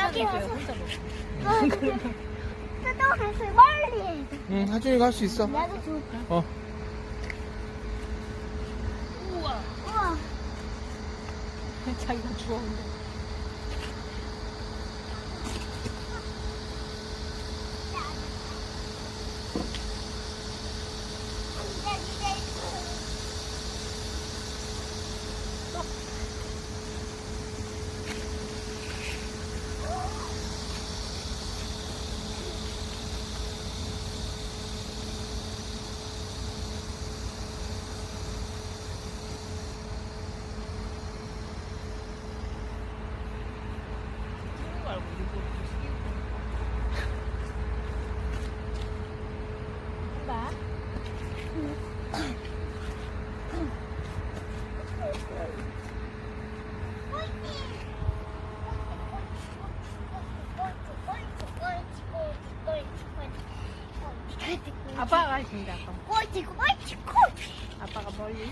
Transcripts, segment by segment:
여기 와서. 혼자 먹어. 저쪽에서 멀리 해. 응, 하준이가 할 수 있어. 나도 좋을까? 어. 우와. 우와. 자기가 주워온다. 알고 이거 봐. 아빠가 해준다. 아빠가 멀리.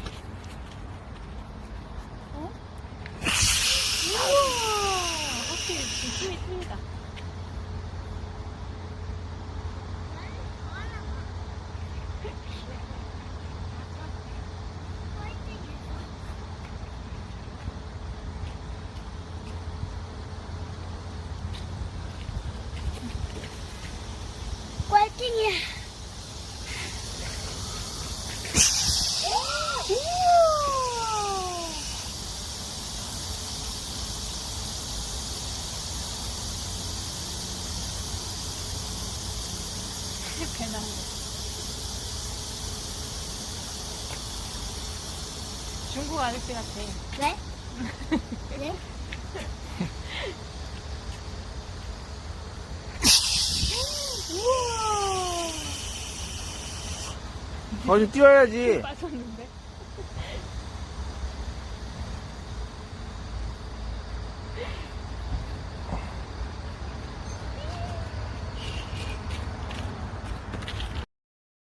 어? 우와, 확실히 느낌이 틀리다. 꼴등이야. 배낭. 중국 아저씨 같아. 왜? 왜? 어디 뛰어야지. 빠졌는데?